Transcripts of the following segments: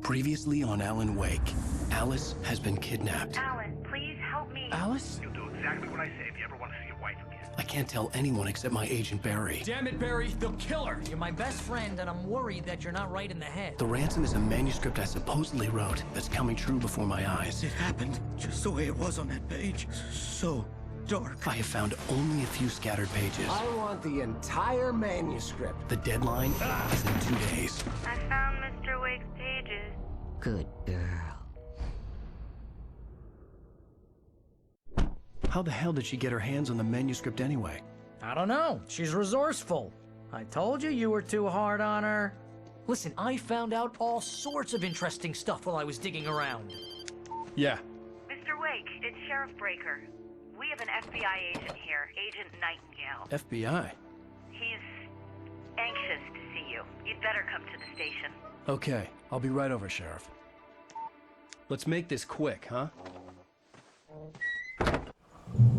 Previously on Alan Wake, Alice has been kidnapped. Alan, please help me. Alice? You'll do exactly what I say if you ever want to see your wife again. I can't tell anyone except my agent Barry. Damn it, Barry, they'll kill her! You're my best friend, and I'm worried that you're not right in the head. The ransom is a manuscript I supposedly wrote that's coming true before my eyes. It happened just the way it was on that page. So dark. I have found only a few scattered pages. I want the entire manuscript. The deadline is in 2 days. I found Mr. Wake's pages. Good girl. How the hell did she get her hands on the manuscript anyway? I don't know. She's resourceful. I told you you were too hard on her. Listen, I found out all sorts of interesting stuff while I was digging around. Yeah. Mr. Wake, it's Sheriff Breaker. We have an FBI agent here, Agent Nightingale. FBI? He's anxious to see you. You'd better come to the station. Okay, I'll be right over, Sheriff. Let's make this quick, huh?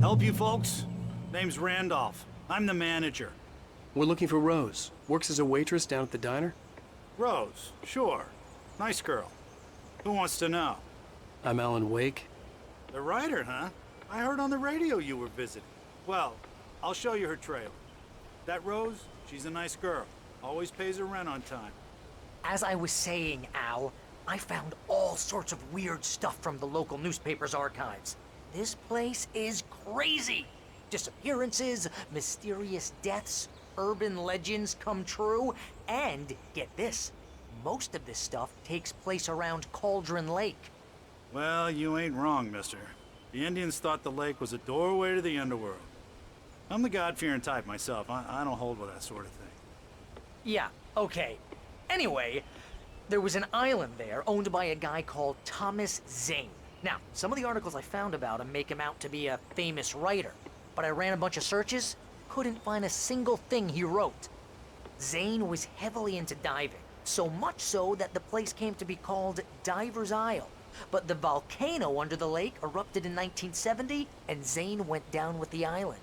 Help you folks? Name's Randolph. I'm the manager. We're looking for Rose. Works as a waitress down at the diner. Rose, sure. Nice girl. Who wants to know? I'm Alan Wake. The writer, huh? I heard on the radio you were visiting. Well, I'll show you her trailer. That Rose, she's a nice girl. Always pays her rent on time. As I was saying, Al, I found all sorts of weird stuff from the local newspaper's archives. This place is crazy. Disappearances, mysterious deaths, urban legends come true, and get this, most of this stuff takes place around Cauldron Lake. Well, you ain't wrong, mister. The Indians thought the lake was a doorway to the underworld. I'm the God-fearing type myself. I don't hold with that sort of thing. Yeah, okay. Anyway, there was an island there owned by a guy called Thomas Zane. Now, some of the articles I found about him make him out to be a famous writer, but I ran a bunch of searches, couldn't find a single thing he wrote. Zane was heavily into diving, so much so that the place came to be called Diver's Isle. But the volcano under the lake erupted in 1970, and Zane went down with the island.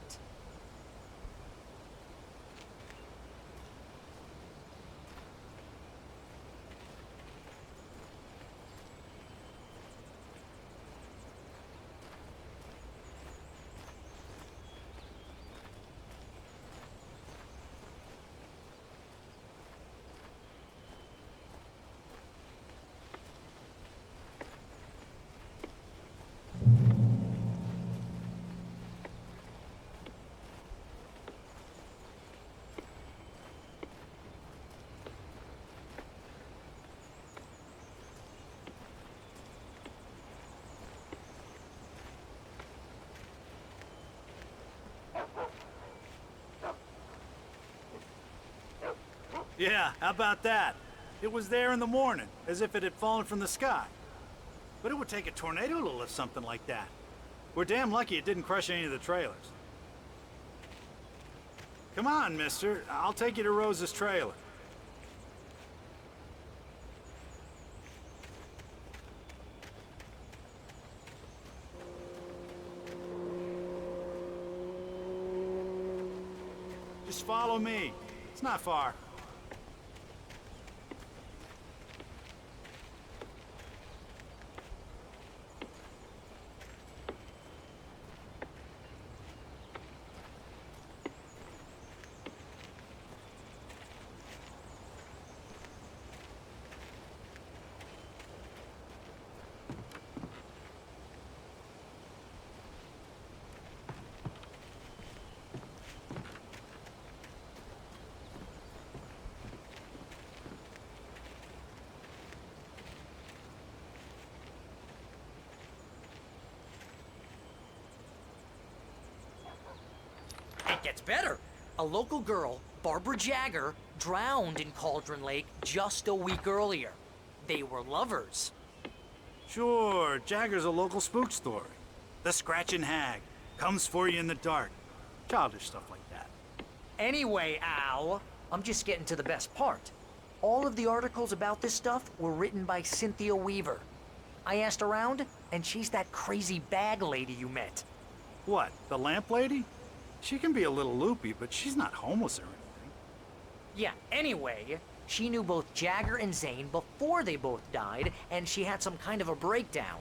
Yeah, how about that? It was there in the morning, as if it had fallen from the sky. But it would take a tornado to lift something like that. We're damn lucky it didn't crush any of the trailers. Come on, mister. I'll take you to Rose's trailer. Just follow me. It's not far. It gets better. A local girl, Barbara Jagger, drowned in Cauldron Lake just a week earlier. They were lovers. Sure, Jagger's a local spook story. The Scratching Hag comes for you in the dark. Childish stuff like that. Anyway, Al, I'm just getting to the best part. All of the articles about this stuff were written by Cynthia Weaver. I asked around, and she's that crazy bag lady you met. What, the lamp lady? She can be a little loopy, but she's not homeless or anything. Yeah, anyway, She knew both Jagger and Zane before they both died, and she had some kind of a breakdown.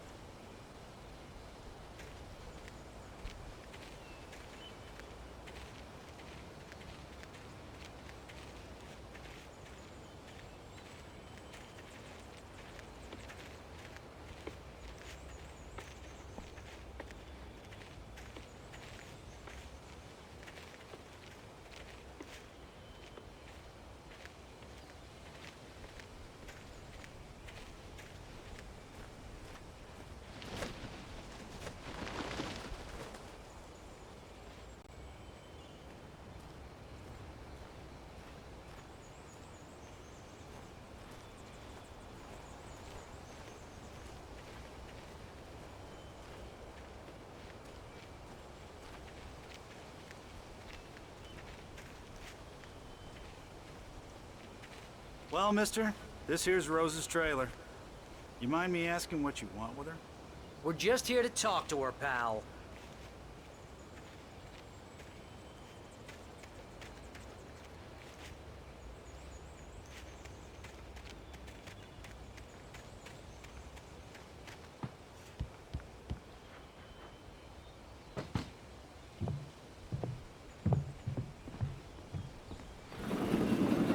Well, mister, this here's Rose's trailer. You mind me asking what you want with her? We're just here to talk to her, pal.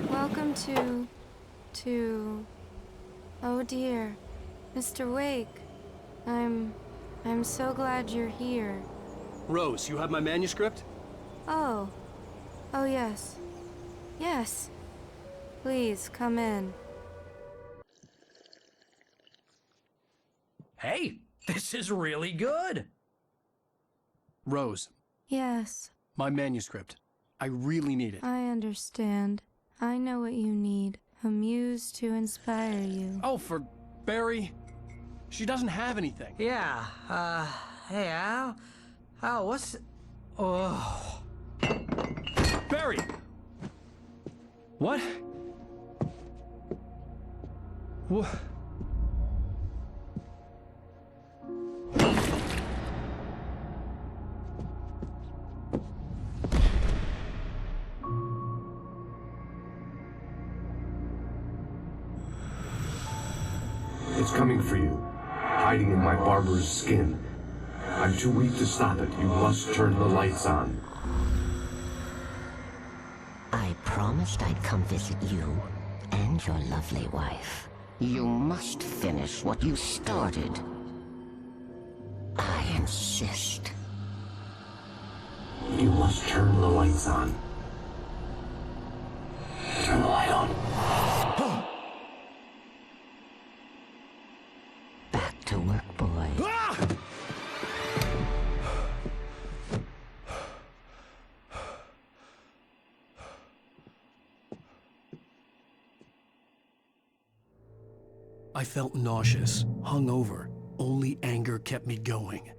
Welcome oh dear, Mr. Wake. I'm so glad you're here. Rose, you have my manuscript? Oh yes. Yes. Please, come in. Hey, this is really good. Rose, Yes, my manuscript. I really need it. I understand. I know what you need. A muse to inspire you. Oh, for Barry? She doesn't have anything. Yeah, hey, Al, what's... Oh... Barry! What? What? It's coming for you, hiding in my barber's skin. I'm too weak to stop it. You must turn the lights on. I promised I'd come visit you and your lovely wife. You must finish what you started. I insist. You must turn the lights on. Turn the light on. Back to work, boy. I felt nauseous, hungover. Only anger kept me going.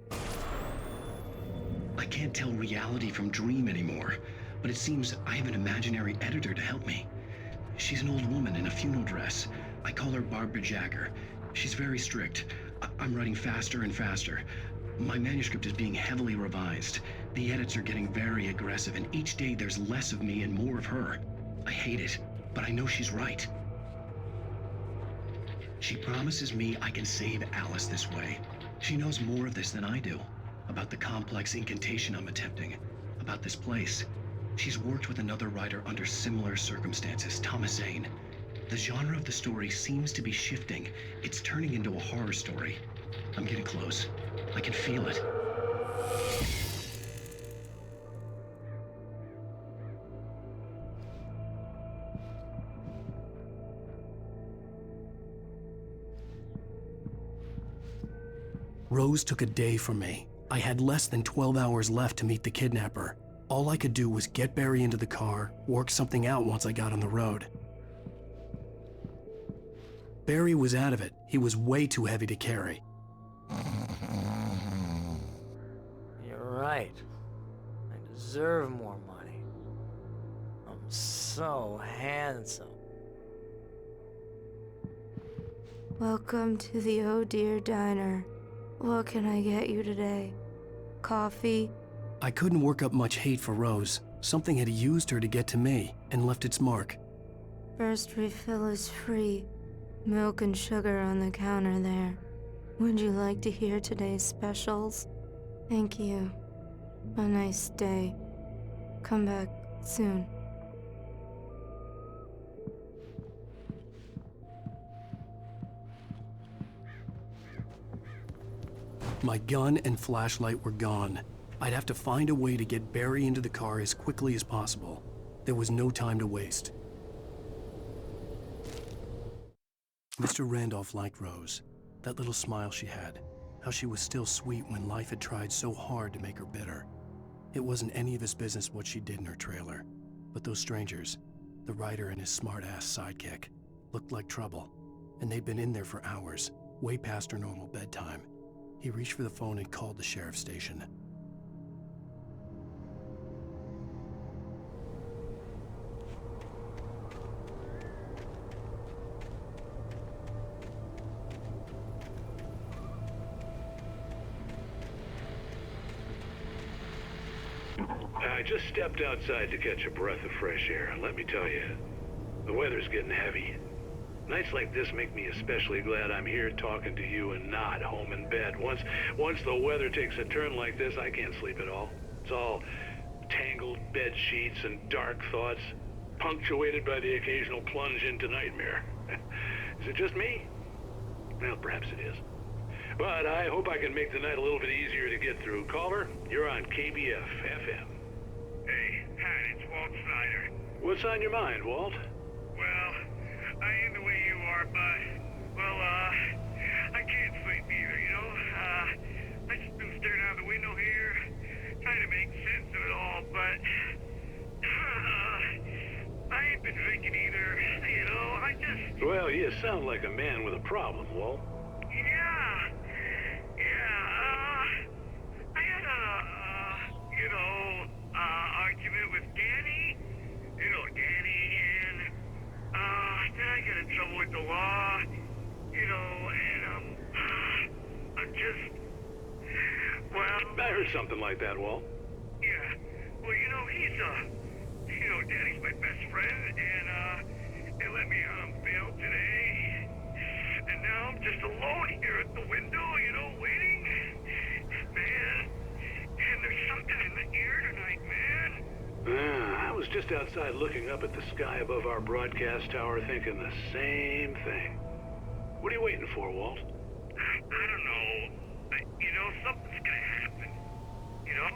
I can't tell reality from dream anymore, but it seems I have an imaginary editor to help me. She's an old woman in a funeral dress. I call her Barbara Jagger. She's very strict. I'm writing faster and faster. My manuscript is being heavily revised. The edits are getting very aggressive, and each day there's less of me and more of her. I hate it, but I know she's right. She promises me I can save Alice this way. She knows more of this than I do. About the complex incantation I'm attempting. About this place. She's worked with another writer under similar circumstances, Thomas Zane. The genre of the story seems to be shifting. It's turning into a horror story. I'm getting close. I can feel it. Rose took a day from me. I had less than 12 hours left to meet the kidnapper. All I could do was get Barry into the car, work something out once I got on the road. Barry was out of it. He was way too heavy to carry. You're right. I deserve more money. I'm so handsome. Welcome to the Oh Dear Diner. What can I get you today? Coffee? I couldn't work up much hate for Rose. Something had used her to get to me and left its mark. First refill is free. Milk and sugar on the counter there. Would you like to hear today's specials? Thank you. A nice day. Come back soon. My gun and flashlight were gone. I'd have to find a way to get Barry into the car as quickly as possible. There was no time to waste. Mr. Randolph liked Rose. That little smile she had. How she was still sweet when life had tried so hard to make her bitter. It wasn't any of his business what she did in her trailer. But those strangers, the writer and his smart-ass sidekick, looked like trouble. And they'd been in there for hours, way past her normal bedtime. He reached for the phone and called the sheriff's station. I just stepped outside to catch a breath of fresh air. Let me tell you, the weather's getting heavy. Nights like this make me especially glad I'm here talking to you and not home in bed. Once the weather takes a turn like this, I can't sleep at all. It's all tangled bed sheets and dark thoughts, punctuated by the occasional plunge into nightmare. Is it just me? Well, perhaps it is. But I hope I can make the night a little bit easier to get through. Caller, you're on KBF FM. Hey, Pat, it's Walt Snyder. What's on your mind, Walt? Well, I ain't the way you are, but, well, I can't sleep either, you know? I just been staring out the window here, trying to make sense of it all, but, I ain't been drinking either, you know? I just... Well, you sound like a man with a problem, Walt. I had argument with Danny. You know, Danny, and, then I got in trouble with the law, you know, and, I'm just, well... I heard something like that, Walt. Yeah, well, you know, Danny's my best friend, and, they let me out on bail today. And now I'm just alone here at the window, you know, waiting. Man, and there's something in the air tonight, man. I was just outside looking up at the sky above our broadcast tower thinking the same thing. What are you waiting for, Walt? I don't know. You know, something's gonna happen. You know,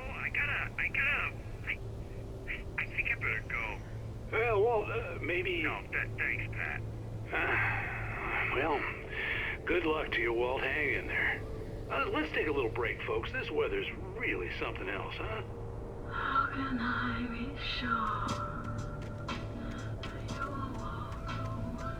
I think I better go. Well, Walt, maybe... No, thanks, Pat. Well, good luck to you, Walt. Hang in there. Let's take a little break, folks. This weather's really something else, huh? How can I be sure that you will walk away?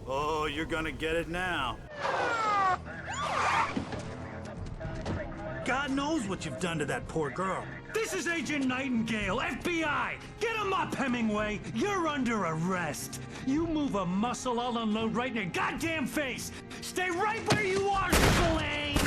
Oh, you're gonna get it now. God knows what you've done to that poor girl. This is Agent Nightingale, FBI! Get him up, Hemingway! You're under arrest! You move a muscle, I'll unload right in your goddamn face! Stay right where you are, Spillane!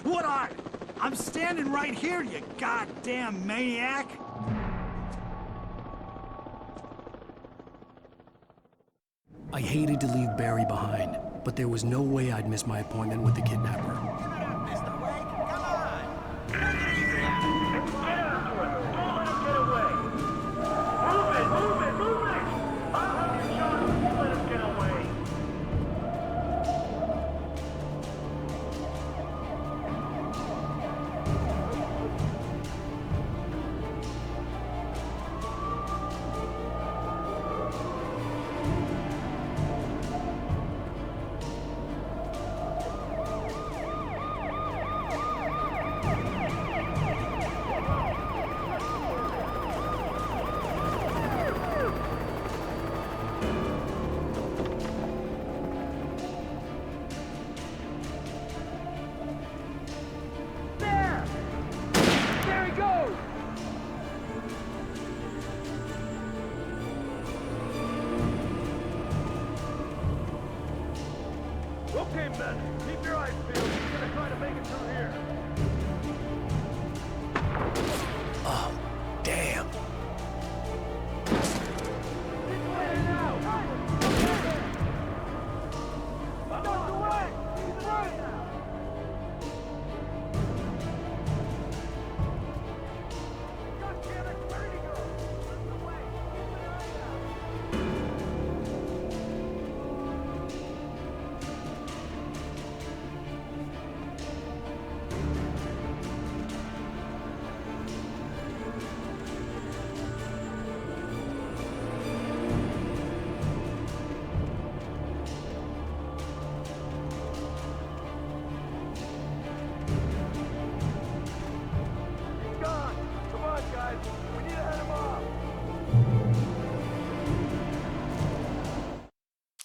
What are you? I'm standing right here, you goddamn maniac! I hated to leave Barry behind, but there was no way I'd miss my appointment with the kidnapper. Okay, men, keep your eyes peeled. We're gonna try to make it through here. Oh, damn.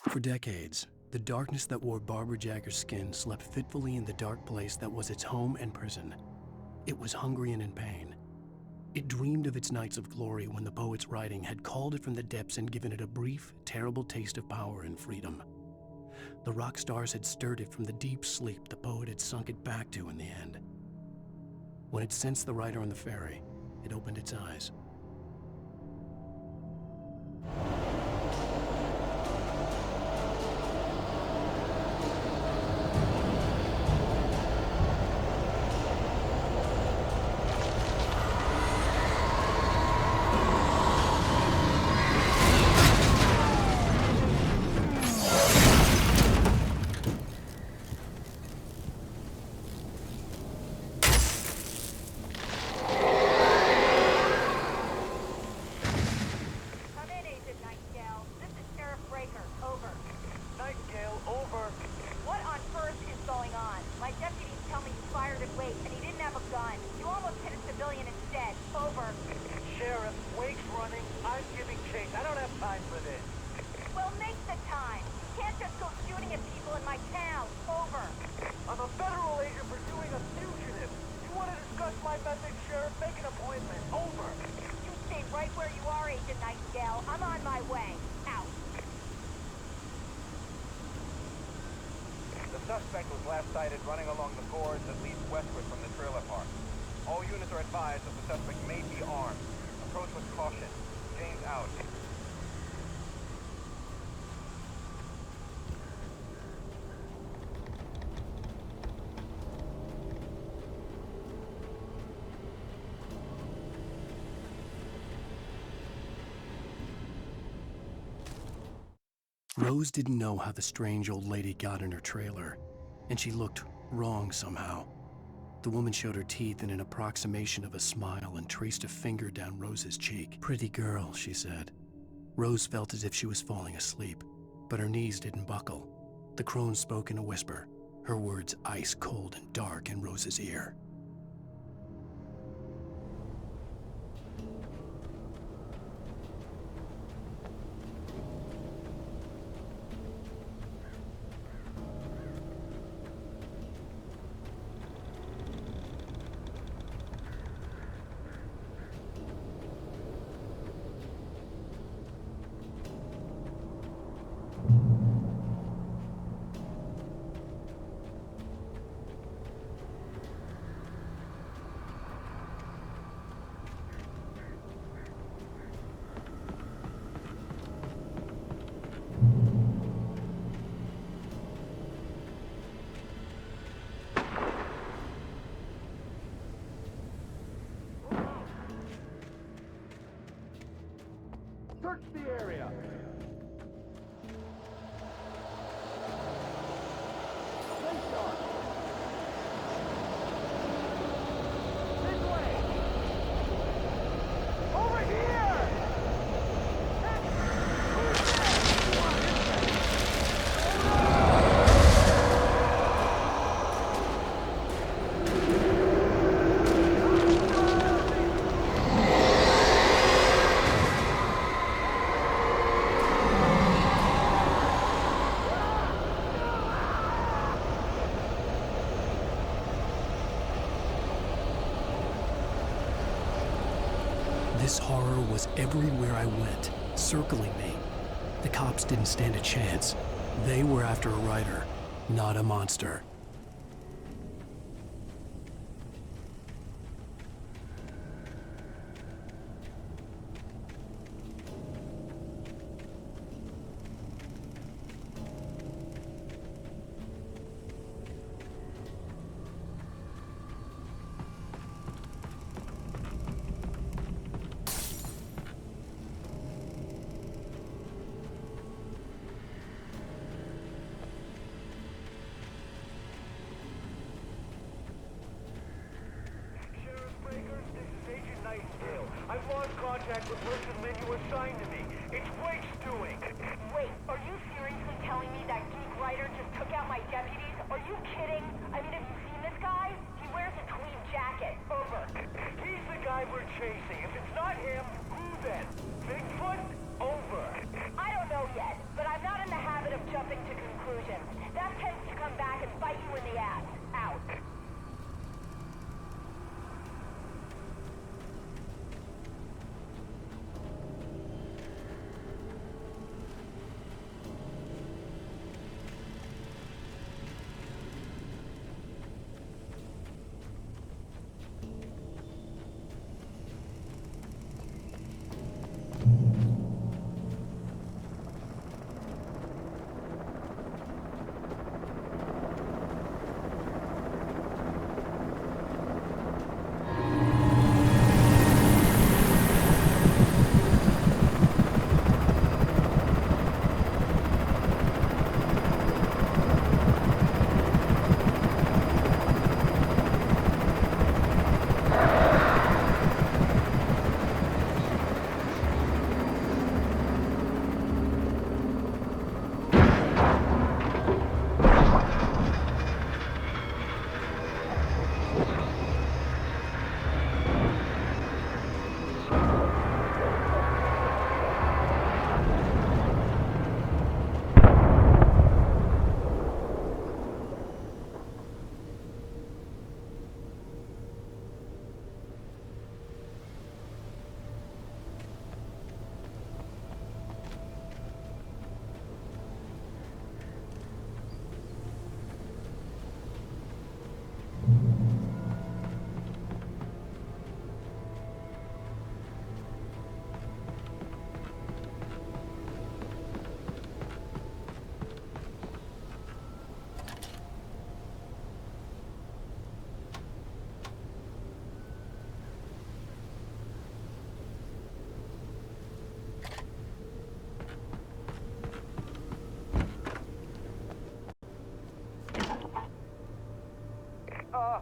For decades, the darkness that wore Barbara Jagger's skin slept fitfully in the dark place that was its home and prison. It was hungry and in pain. It dreamed of its nights of glory when the poet's writing had called it from the depths and given it a brief, terrible taste of power and freedom. The rock stars had stirred it from the deep sleep the poet had sunk it back to in the end. When it sensed the writer on the ferry, it opened its eyes. The suspect was last sighted running along the gorge that leads westward from the trailer park. All units are advised that the suspect may be armed. Approach with caution. James out. Rose didn't know how the strange old lady got in her trailer, and she looked wrong somehow. The woman showed her teeth in an approximation of a smile and traced a finger down Rose's cheek. "Pretty girl," she said. Rose felt as if she was falling asleep, but her knees didn't buckle. The crone spoke in a whisper, her words ice cold and dark in Rose's ear. Search the area. Stay sharp. This way. Over here. This horror was everywhere I went, circling me. The cops didn't stand a chance. They were after a writer, not a monster. I've lost contact with most of the men you assigned to me. It's Wake's doing. Wait, are you seriously telling me that geek writer just took out my deputies? Are you kidding? I mean, have you seen this guy? He wears a tweed jacket. Over. He's the guy we're chasing. If it's not him, who then? Bigfoot? Over. I don't know yet, but I'm not in the habit of jumping to conclusions. That tends to come back and bite you in the ass. Out.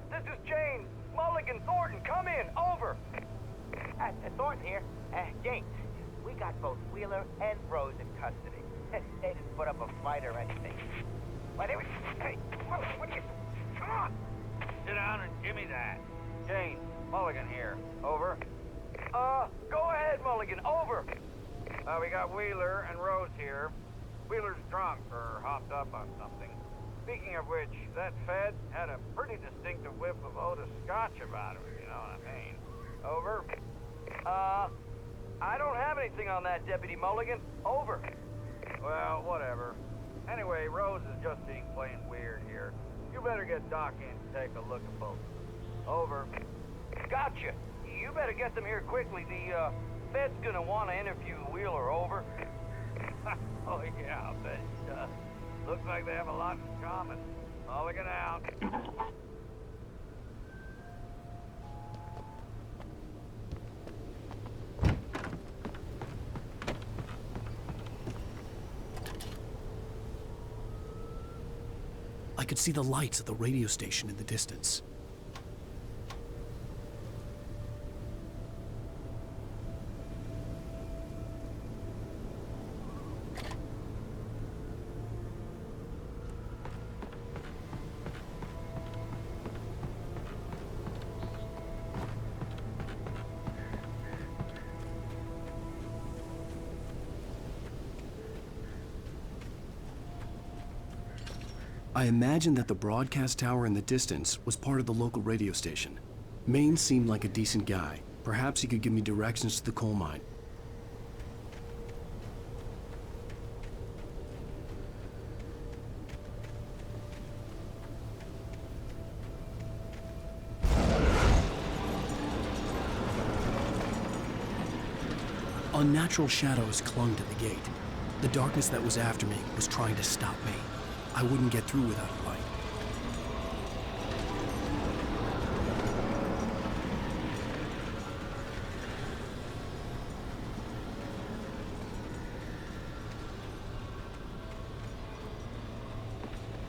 This is James. Mulligan, Thornton, come in. Over. Thornton here. James, we got both Wheeler and Rose in custody. They didn't put up a fight or anything. Why, they were... Hey, what are you... Come on! Sit down and give me that. James, Mulligan here. Over. Go ahead, Mulligan. Over. We got Wheeler and Rose here. Wheeler's drunk or hopped up on something. Speaking of which, that Fed had a pretty distinctive whiff of Otis Scotch about him, you know what I mean. Over. I don't have anything on that, Deputy Mulligan. Over. Well, whatever. Anyway, Rose is just being plain weird here. You better get Doc in to take a look at both. Over. Gotcha. You better get them here quickly. The, Fed's gonna want to interview Wheeler. Over. Oh, yeah, I'll bet he does. Looks like they have a lot in common. Mulligan out. I could see the lights of the radio station in the distance. I imagined that the broadcast tower in the distance was part of the local radio station. Maine seemed like a decent guy. Perhaps he could give me directions to the coal mine. Unnatural shadows clung to the gate. The darkness that was after me was trying to stop me. I wouldn't get through without a light.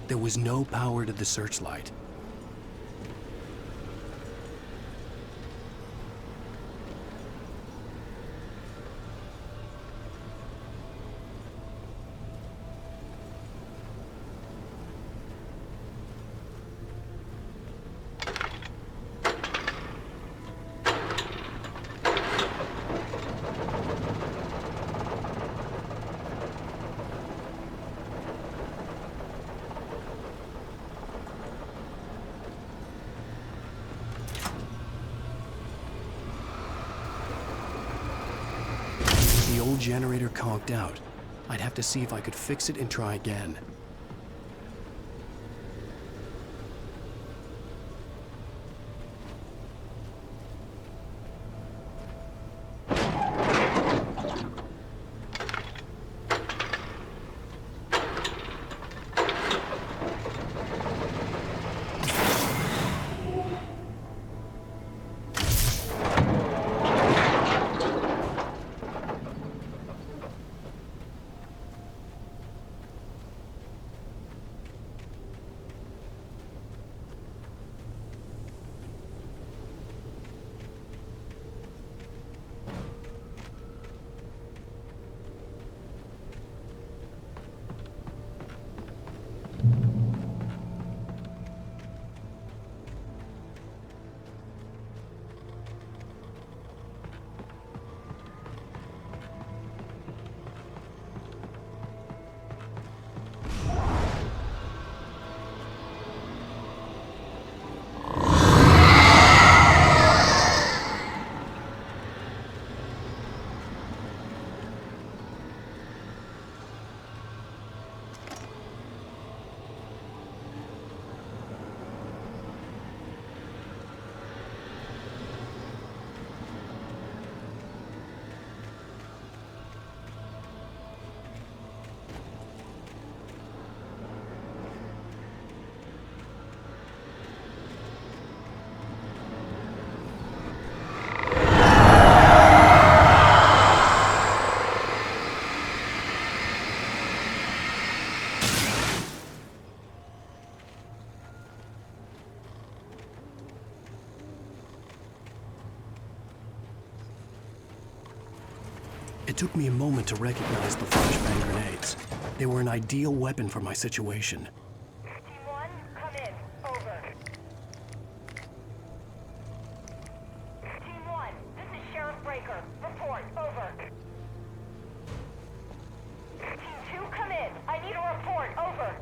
There was no power to the searchlight. The old generator conked out. I'd have to see if I could fix it and try again. It took me a moment to recognize the flashbang grenades. They were an ideal weapon for my situation. Team 1, come in. Over. Team 1, this is Sheriff Breaker. Report. Over. Team 2, come in. I need a report. Over.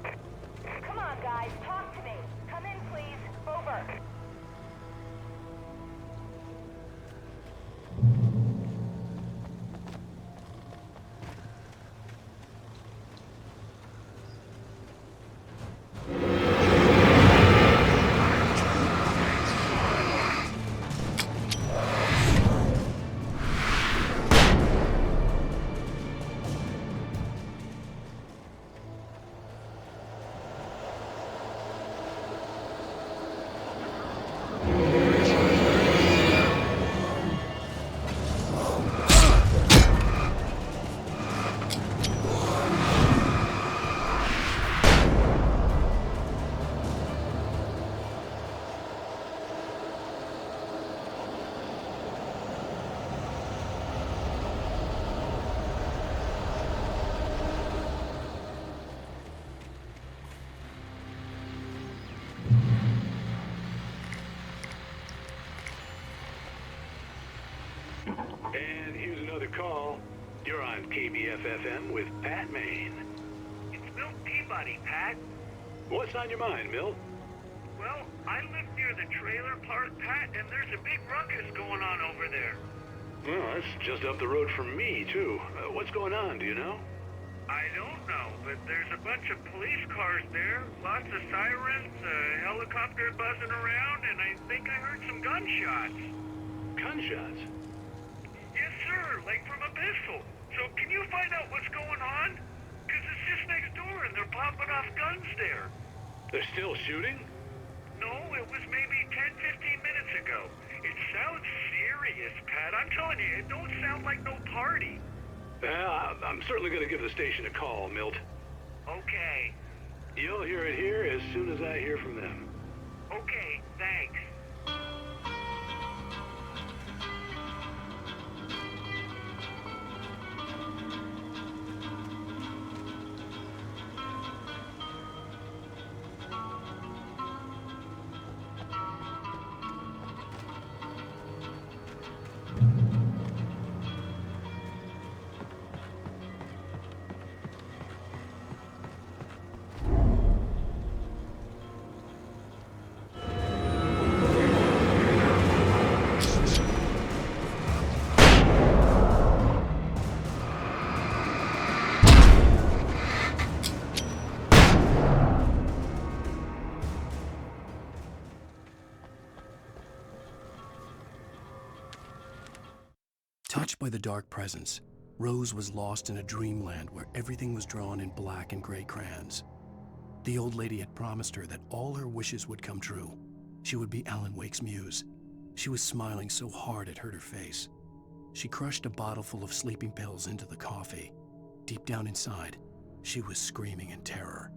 Come on, guys. Talk to me. Come in, please. Over. And here's another call. You're on KBF-FM with Pat Maine. It's Milt Peabody, Pat. What's on your mind, Milt? Well, I live near the trailer park, Pat, and there's a big ruckus going on over there. Well, that's just up the road from me, too. What's going on, do you know? I don't know, but there's a bunch of police cars there, lots of sirens, a helicopter buzzing around, and I think I heard some gunshots. Gunshots? Yes, sir, like from a pistol. So can you find out what's going on? Because it's just next door and they're popping off guns there. They're still shooting? No, it was maybe 10-15 minutes ago. It sounds serious, Pat. I'm telling you, it don't sound like no party. Well, I'm certainly going to give the station a call, Milt. Okay. You'll hear it here as soon as I hear from them. Okay, thanks. Touched by the dark presence, Rose was lost in a dreamland where everything was drawn in black and gray crayons. The old lady had promised her that all her wishes would come true. She would be Alan Wake's muse. She was smiling so hard it hurt her face. She crushed a bottle full of sleeping pills into the coffee. Deep down inside, she was screaming in terror.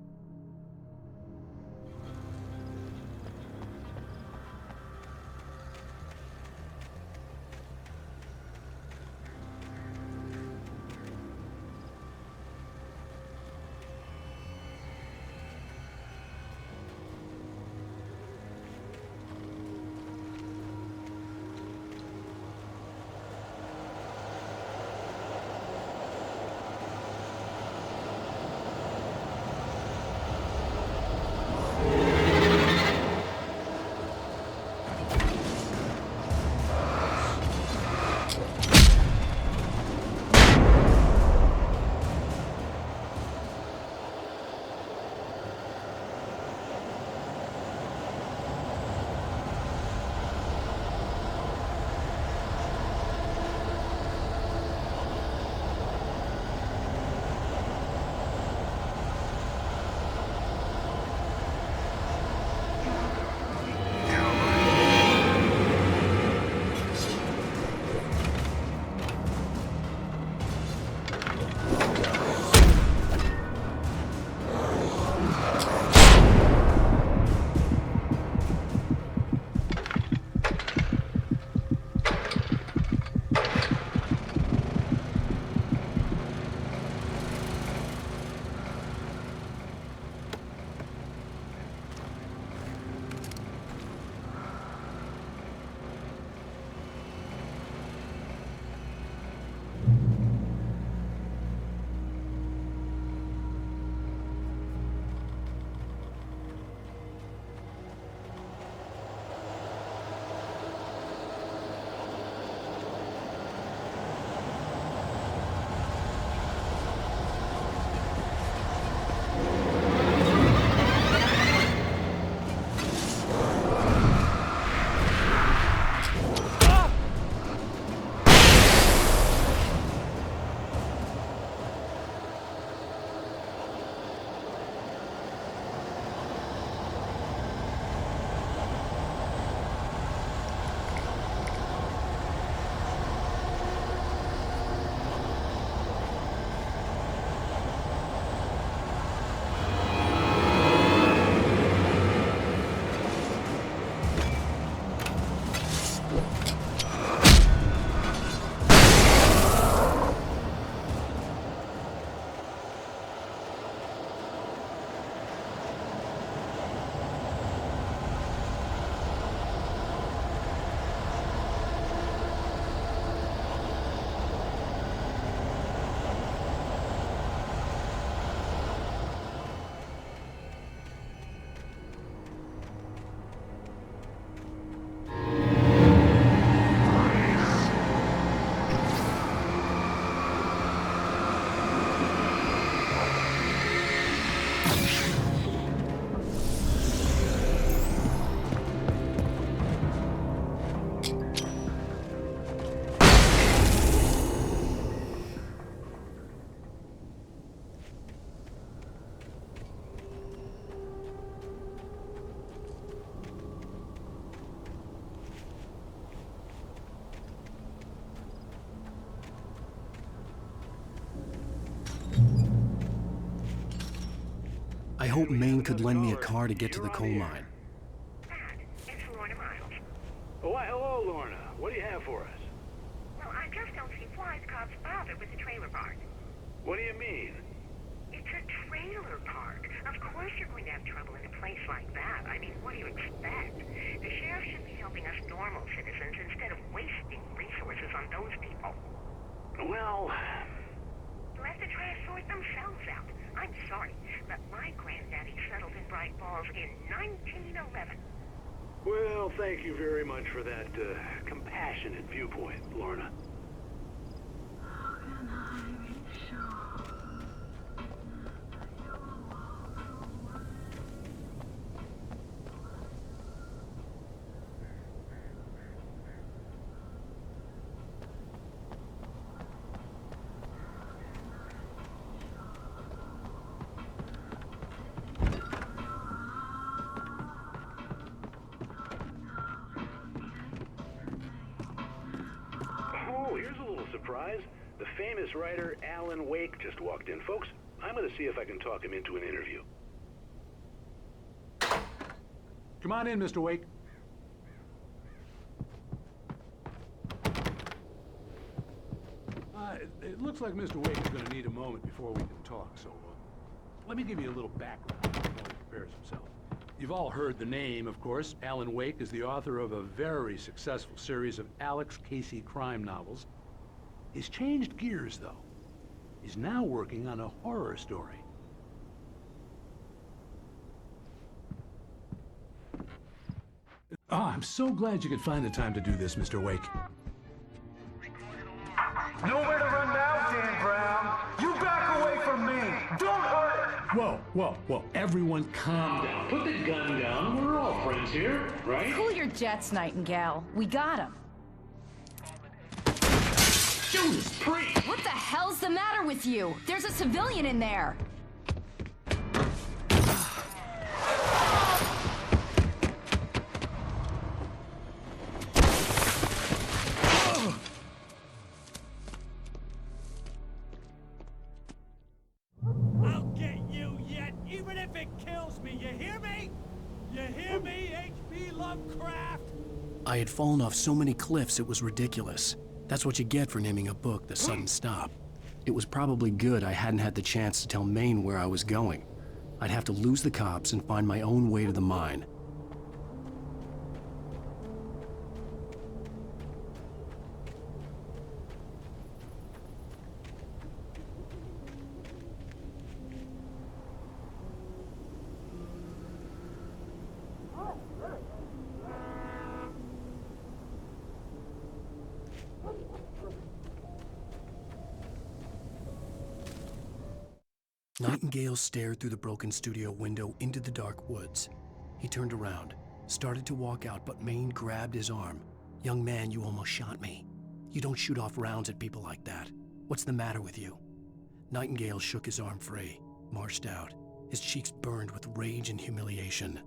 hope Maine could lend me a car to get to the coal mine. It's Lorna Miles. Oh, why, hello, Lorna. What do you have for us? Well, I just don't see why the cops bother with the trailer park. What do you mean? It's a trailer park. Of course you're going to have trouble in a place like that. I mean, what do you expect? The sheriff should be helping us normal citizens instead of wasting resources on those people. Well... Let the trash sort themselves out. I'm sorry, but my granddaddy settled in Bright Falls in 1911. Well, thank you very much for that compassionate viewpoint, Lorna. How can I be sure? Oh, here's a little surprise. The famous writer Alan Wake just walked in. Folks, I'm going to see if I can talk him into an interview. Come on in, Mr. Wake. It looks like Mr. Wake is going to need a moment before we can talk, so let me give you a little background while he prepares himself. You've all heard the name, of course. Alan Wake is the author of a very successful series of Alex Casey crime novels. He's changed gears, though. He's now working on a horror story. Oh, I'm so glad you could find the time to do this, Mr. Wake. Nowhere to run now, Dan Brown. You back away from me. Don't hurt. Whoa, whoa, whoa. Everyone calm down. Put the gun down. We're all friends here, right? Cool your jets, Nightingale. We got him. Judas Priest! What the hell's the matter with you? There's a civilian in there. I'll get you yet, even if it kills me. You hear me? You hear me, H.P. Lovecraft? I had fallen off so many cliffs it was ridiculous. That's what you get for naming a book The Sudden Stop. It was probably good I hadn't had the chance to tell Maine where I was going. I'd have to lose the cops and find my own way to the mine. Nightingale stared through the broken studio window into the dark woods. He turned around, started to walk out, but Maine grabbed his arm. "Young man, you almost shot me. You don't shoot off rounds at people like that. What's the matter with you?" Nightingale shook his arm free, marched out. His cheeks burned with rage and humiliation.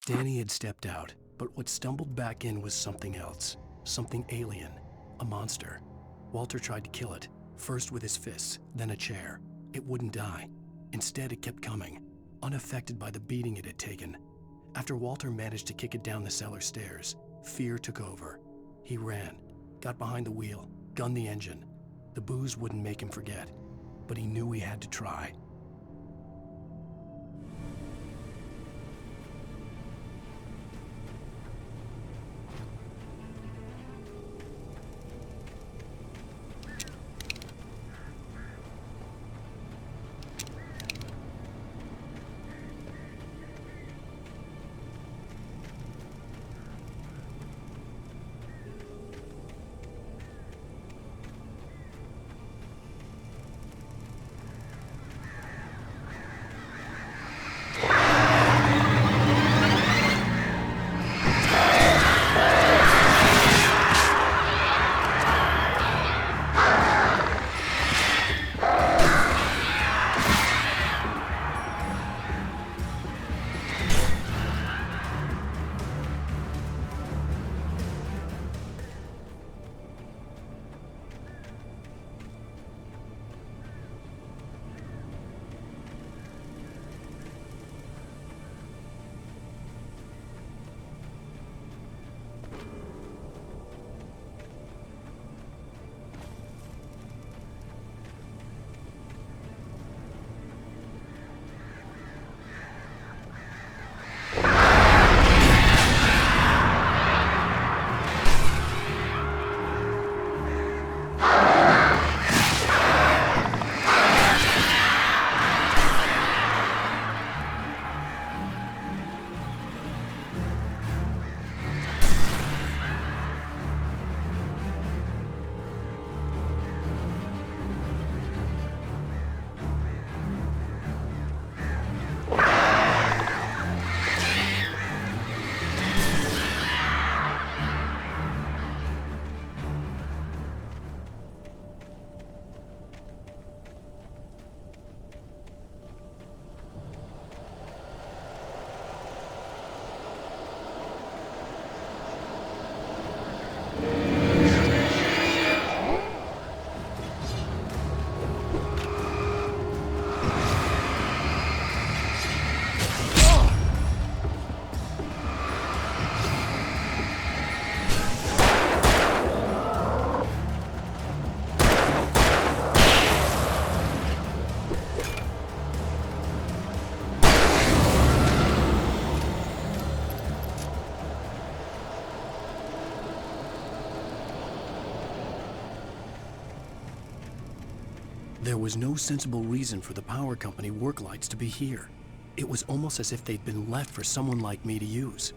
Danny had stepped out, but what stumbled back in was something else. Something alien. A monster. Walter tried to kill it, first with his fists, then a chair. It wouldn't die. Instead, it kept coming, unaffected by the beating it had taken. After Walter managed to kick it down the cellar stairs, fear took over. He ran, got behind the wheel, gunned the engine. The booze wouldn't make him forget, but he knew he had to try. There was no sensible reason for the power company work lights to be here. It was almost as if they'd been left for someone like me to use.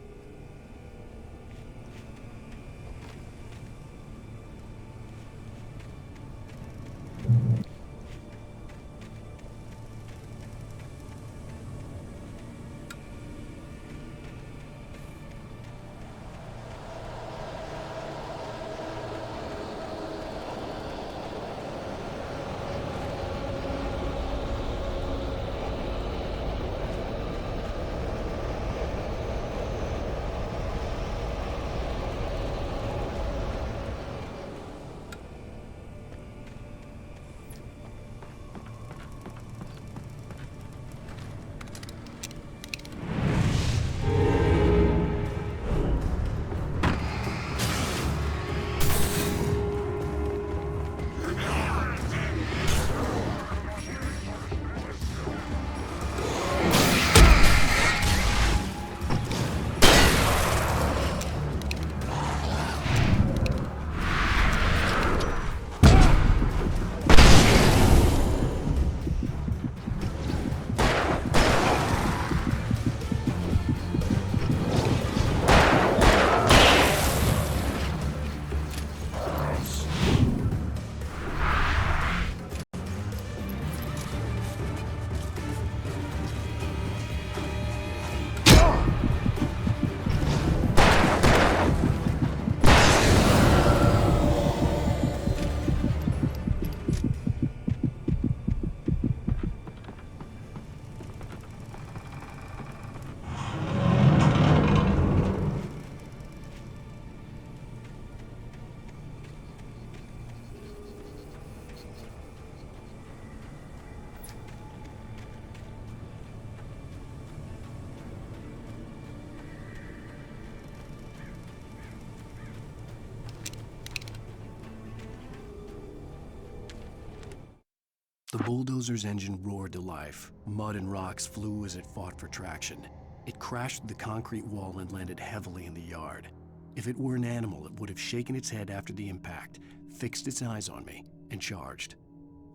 The bulldozer's engine roared to life. Mud and rocks flew as it fought for traction. It crashed through the concrete wall and landed heavily in the yard. If it were an animal, it would have shaken its head after the impact, fixed its eyes on me, and charged.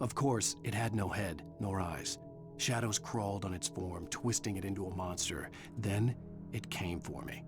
Of course, it had no head nor eyes. Shadows crawled on its form, twisting it into a monster. Then, it came for me.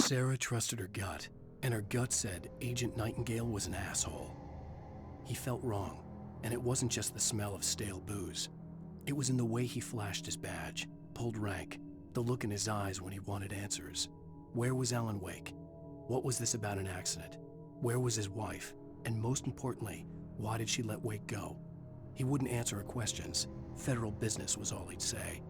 Sarah trusted her gut, and her gut said Agent Nightingale was an asshole. He felt wrong, and it wasn't just the smell of stale booze. It was in the way he flashed his badge, pulled rank, the look in his eyes when he wanted answers. Where was Alan Wake? What was this about an accident? Where was his wife? And most importantly, why did she let Wake go? He wouldn't answer her questions. Federal business was all he'd say.